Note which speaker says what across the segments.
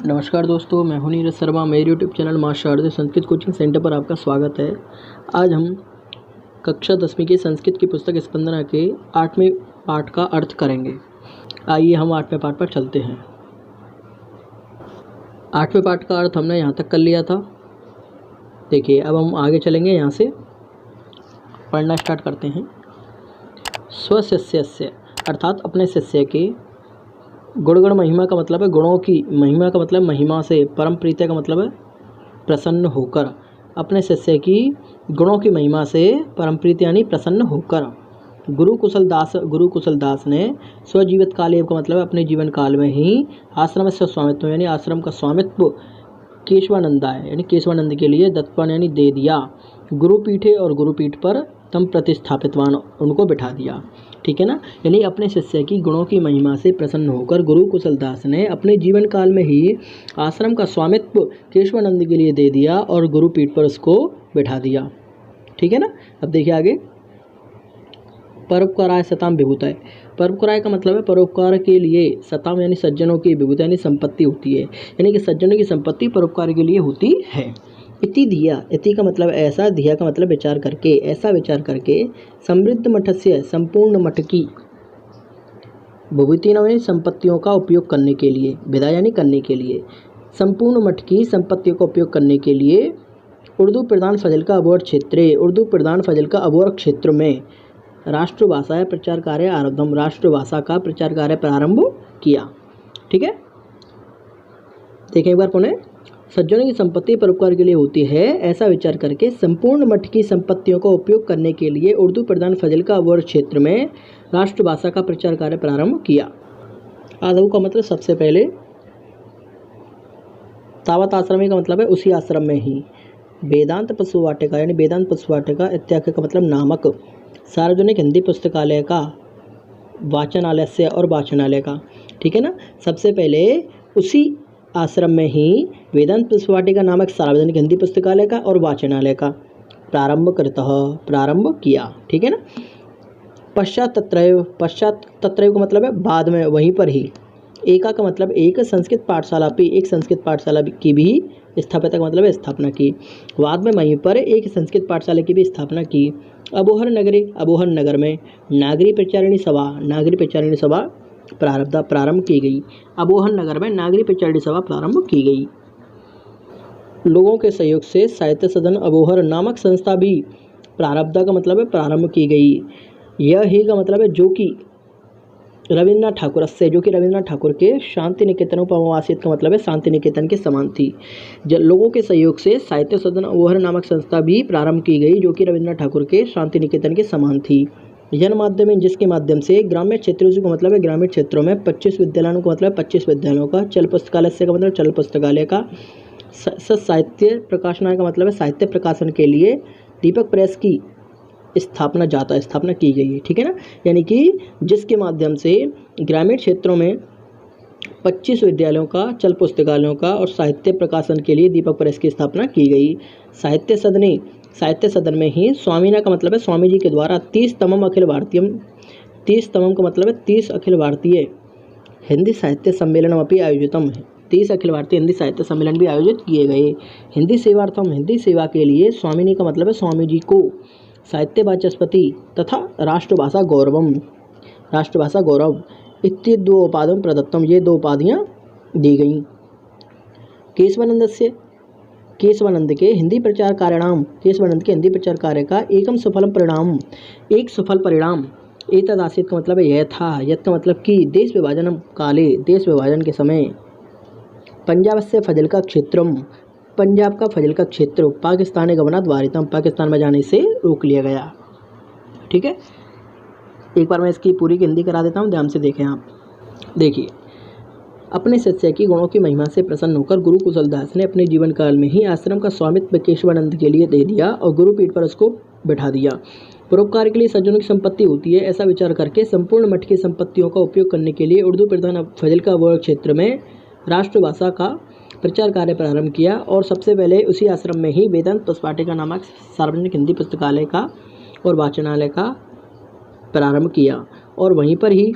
Speaker 1: नमस्कार दोस्तों, मैं हूं नीरज शर्मा। मेरे यूट्यूब चैनल माँ शारदे संस्कृत कोचिंग सेंटर पर आपका स्वागत है। आज हम कक्षा 10वीं की संस्कृत की पुस्तक स्पंदना के 8वें पाठ का अर्थ करेंगे। आइए हम 8वें पाठ पर चलते हैं। 8वें पाठ का अर्थ हमने यहाँ तक कर लिया था। देखिए, अब हम आगे चलेंगे। यहाँ से पढ़ना स्टार्ट करते हैं। स्वशिष्यस्य अर्थात अपने शिष्य के, गुणगण महिमा का मतलब है गुणों की, महिमा का मतलब महिमा से, परम प्रीत्या का मतलब है प्रसन्न होकर। अपने शिष्य की गुणों की महिमा से परम प्रीति यानी प्रसन्न होकर। गुरु कुशल दास ने स्वजीवित काल का मतलब है अपने जीवन काल में ही आश्रम से स्वामित्व यानी आश्रम का स्वामित्व केशवानंदाय यानी केशवानंद के लिए दत्तपन यानी दे दिया। गुरुपीठे और गुरुपीठ पर तम प्रतिस्थापितवान उनको बिठा दिया। ठीक है ना। यानी अपने शिष्य की गुणों की महिमा से प्रसन्न होकर गुरु कुशलदास ने अपने जीवन काल में ही आश्रम का स्वामित्व केशवानंद के लिए दे दिया और गुरुपीठ पर उसको बिठा दिया। ठीक है ना। अब देखिए आगे। परोपकाराय सताम विभूताय। परोपकाराय का मतलब है परोपकार के लिए, सताम यानी सज्जनों की, विभूता यानी संपत्ति होती है, यानी कि सज्जनों की संपत्ति परोपकार के लिए होती है। इति धिया, इति का मतलब ऐसा, धिया का मतलब विचार करके, ऐसा विचार करके, समृद्ध मठस्य संपूर्ण मठ की, विभूति यानी संपत्तियों का उपयोग करने के लिए, विदा यानी करने के लिए, संपूर्ण मठ की संपत्तियों का उपयोग करने के लिए उर्दू प्रधान फजल का अबोर क्षेत्र में राष्ट्रभाषा प्रचार कार्य आरब्धम, राष्ट्रभाषा का प्रचार कार्य प्रारंभ किया। ठीक है। देखें एक बार पुनः। सज्जनों की संपत्ति परोपकार के लिए होती है, ऐसा विचार करके संपूर्ण मठ की संपत्तियों का उपयोग करने के लिए उर्दू प्रधान फजल का अबोर क्षेत्र में राष्ट्रभाषा का प्रचार कार्य प्रारंभ किया। आदव का मतलब सबसे पहले, तावत आश्रमी का मतलब है उसी आश्रम में ही, वेदांत पशु वाटिका यानी वेदांत पशु वाटिका इत्यादि का मतलब नामक सार्वजनिक हिंदी पुस्तकालय का, वाचनालय से और वाचनालय का। ठीक है ना। सबसे पहले उसी आश्रम में ही वेदांत पशु वाटिका नामक सार्वजनिक हिंदी पुस्तकालय का और वाचनालय का प्रारंभ किया। ठीक है ना। पश्चात तत्रैव का मतलब है बाद में, वहीं पर ही। एका का मतलब एक, संस्कृत पाठशाला की भी स्थापित का मतलब है स्थापना की। बाद में वहीं पर एक संस्कृत पाठशाला की भी स्थापना की। अबोहर नगर में नागरी प्रचारिणी सभा प्रारंभ की गई। अबोहर नगर में नागरी प्रचारिणी सभा प्रारंभ की गई। लोगों के सहयोग से साहित्य सदन अबोहर नामक संस्था भी प्रारब्ध का मतलब है प्रारंभ की गई। यह ही का मतलब है जो कि रविन्द्रनाथ ठाकुर के शांति निकेतन उपवासित का मतलब है शांति निकेतन के समान थी। लोगों के सहयोग से साहित्य सदन अबोहर नामक संस्था भी प्रारंभ की गई जो कि रविन्द्रनाथ ठाकुर के शांति निकेतन के समान थी। जन माध्यम, जिसके माध्यम से ग्रामीण क्षेत्रों का मतलब है ग्रामीण क्षेत्रों में 25 विद्यालयों का मतलब 25 विद्यालयों का, चल पुस्तकालय से का मतलब चल पुस्तकालय का, साहित्य प्रकाशनालय का मतलब है साहित्य प्रकाशन के लिए दीपक प्रेस की स्थापना की गई है। ठीक है ना। यानी कि जिसके माध्यम से ग्रामीण क्षेत्रों में 25 विद्यालयों का, चल पुस्तकालयों का और साहित्य प्रकाशन के लिए दीपक प्रेस की स्थापना की गई। साहित्य सदन में ही स्वामीना का मतलब है स्वामी जी के द्वारा 30 तमम का मतलब है 30 अखिल भारतीय हिंदी साहित्य सम्मेलन अपनी आयोजितम है। 30 अखिल भारतीय हिंदी साहित्य सम्मेलन भी आयोजित किए गए। हिंदी सेवा के लिए स्वामिनी का मतलब है स्वामी जी को साहित्य वाचस्पति तथा राष्ट्रभाषा गौरव इत्यादि 2 उपाधियों प्रदत्तम, ये 2 उपाधियाँ दी गईं। केशवानंद के हिंदी प्रचार कार्य का एक सफल परिणाम एतदासीत का मतलब है यह था, यत् का मतलब कि देश विभाजन के समय पंजाब का फजल का क्षेत्र पाकिस्तानी गवर्नर द्वारितम, पाकिस्तान में जाने से रोक लिया गया। ठीक है। एक बार मैं इसकी पूरी हिंदी करा देता हूँ, ध्यान से देखें आप। देखिए, अपने शिष्य की गुणों की महिमा से प्रसन्न होकर गुरु कुशलदास ने अपने जीवन काल में ही आश्रम का स्वामित्व केशवानंद के लिए दे दिया और गुरुपीठ पर उसको बिठा दिया। परोपकार के लिए सज्जनों की संपत्ति होती है, ऐसा विचार करके संपूर्ण मठ की संपत्तियों का उपयोग करने के लिए उर्दू प्रधान फजल का अबोहर क्षेत्र में राष्ट्रभाषा का प्रचार कार्य प्रारंभ किया और सबसे पहले उसी आश्रम में ही वेदांत पशु वाटिका नामक सार्वजनिक हिंदी पुस्तकालय का और वाचनालय का प्रारंभ किया और वहीं पर ही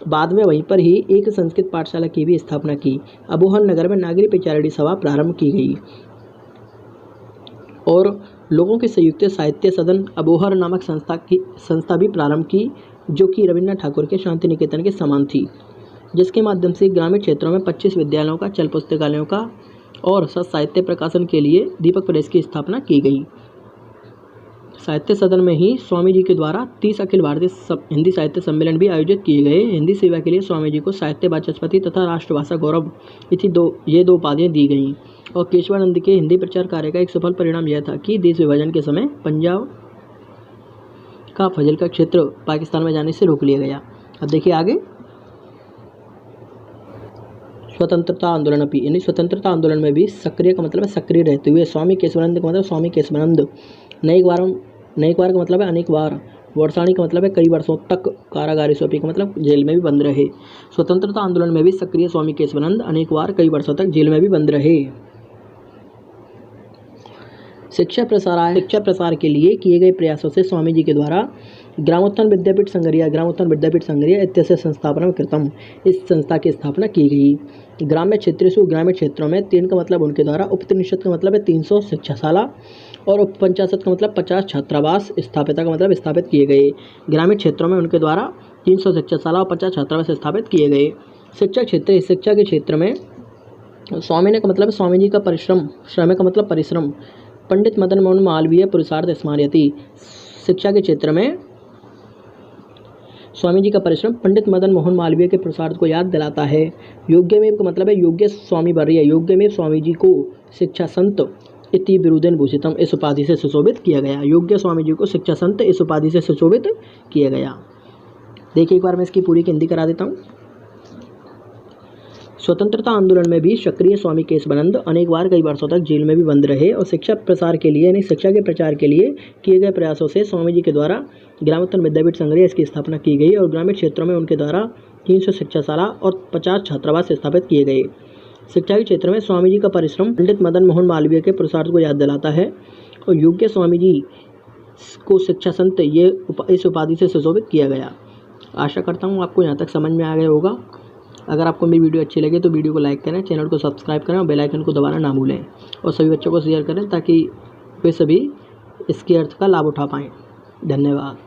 Speaker 1: बाद में वहीं पर ही एक संस्कृत पाठशाला की भी स्थापना की। अबोहर नगर में नागरी प्रचारिणी सभा प्रारंभ की गई और लोगों के संयुक्त साहित्य सदन अबोहर नामक संस्था भी प्रारंभ की, जो कि रविन्द्रनाथ ठाकुर के शांति निकेतन के समान थी, जिसके माध्यम से ग्रामीण क्षेत्रों में 25 विद्यालयों का, चल पुस्तकालयों का और साहित्य प्रकाशन के लिए दीपक प्रेस की स्थापना की गई। साहित्य सदन में ही स्वामी जी के द्वारा 30 अखिल भारतीय हिंदी साहित्य सम्मेलन भी आयोजित किए गए। हिंदी सेवा के लिए स्वामी जी को साहित्य वाचस्पति तथा राष्ट्रभाषा गौरव ये दो उपाधियाँ दी गईं। और केशवानंद के हिंदी प्रचार कार्य का एक सफल परिणाम यह था कि देश विभाजन के समय पंजाब का फजल का क्षेत्र पाकिस्तान में जाने से रोक लिया गया। अब देखिए आगे, स्वतंत्रता आंदोलन अपी, यानी स्वतंत्रता आंदोलन में भी सक्रिय का मतलब है सक्रिय रहते हुए स्वामी केशवानंद का मतलब स्वामी केशवानंद, नैकवार का मतलब है अनेक बार, वर्षाणी का मतलब है कई वर्षों तक, कारागारीसोपी का मतलब जेल में भी बंद रहे। स्वतंत्रता आंदोलन में भी सक्रिय स्वामी केशवानंद अनेक बार कई वर्षों तक जेल में भी बंद रहे। शिक्षा प्रसार के लिए किए गए प्रयासों से स्वामी जी के द्वारा ग्रामोत्थान विद्यापीठ संघरिया इत्यस्य संस्थापना कृतम, इस संस्था की स्थापना की गई। ग्रामीण क्षेत्रों में 3 का मतलब उनके द्वारा, उपनिषद का मतलब है 300 शिक्षाशाला और उपपंचाशत का मतलब 50 छात्रावास स्थापित किए गए। ग्रामीण क्षेत्रों में उनके द्वारा 300 शिक्षाशाला और 50 छात्रावास स्थापित किए गए। शिक्षा के क्षेत्र में स्वामी ने का मतलब स्वामी जी का परिश्रम, श्रम का मतलब परिश्रम, पंडित मदन मोहन मालवीय पुरुषार्थ स्मरयति, शिक्षा के क्षेत्र में स्वामी जी का परिश्रम पंडित मदन मोहन मालवीय के पुरुषार्थ को याद दिलाता है। योग्यमेव का मतलब है योग्य स्वामी वर्य, योग्यमेव स्वामी जी को शिक्षा संत इति बिरुदेन भूषितम, इस उपाधि से सुशोभित किया गया। योग्य स्वामी जी को शिक्षा संत इस उपाधि से सुशोभित किया गया। देखिए एक बार मैं इसकी पूरी हिंदी करा देता हूँ। स्वतंत्रता आंदोलन में भी सक्रिय स्वामी केशवानंद अनेक बार कई वर्षों तक जेल में भी बंद रहे और शिक्षा के प्रचार के लिए किए गए प्रयासों से स्वामी जी के द्वारा ग्रामोत्थान विद्यापीठ संघरिया इसकी स्थापना की गई और ग्रामीण क्षेत्रों में उनके द्वारा 300 शिक्षाशाला और 50 छात्रावास स्थापित किए गए। शिक्षा के क्षेत्र में स्वामी जी का परिश्रम पंडित मदन मोहन मालवीय के पुरुषार्थ को याद दिलाता है और योग्य स्वामी जी को शिक्षा संत इस उपाधि से सुशोभित किया गया। आशा करता हूँ आपको यहाँ तक समझ में आ गया होगा। अगर आपको मेरी वीडियो अच्छी लगे तो वीडियो को लाइक करें, चैनल को सब्सक्राइब करें और बेल आइकन को दबाना ना भूलें और सभी बच्चों को शेयर करें ताकि वे सभी इसके अर्थ का लाभ उठा पाएँ। धन्यवाद।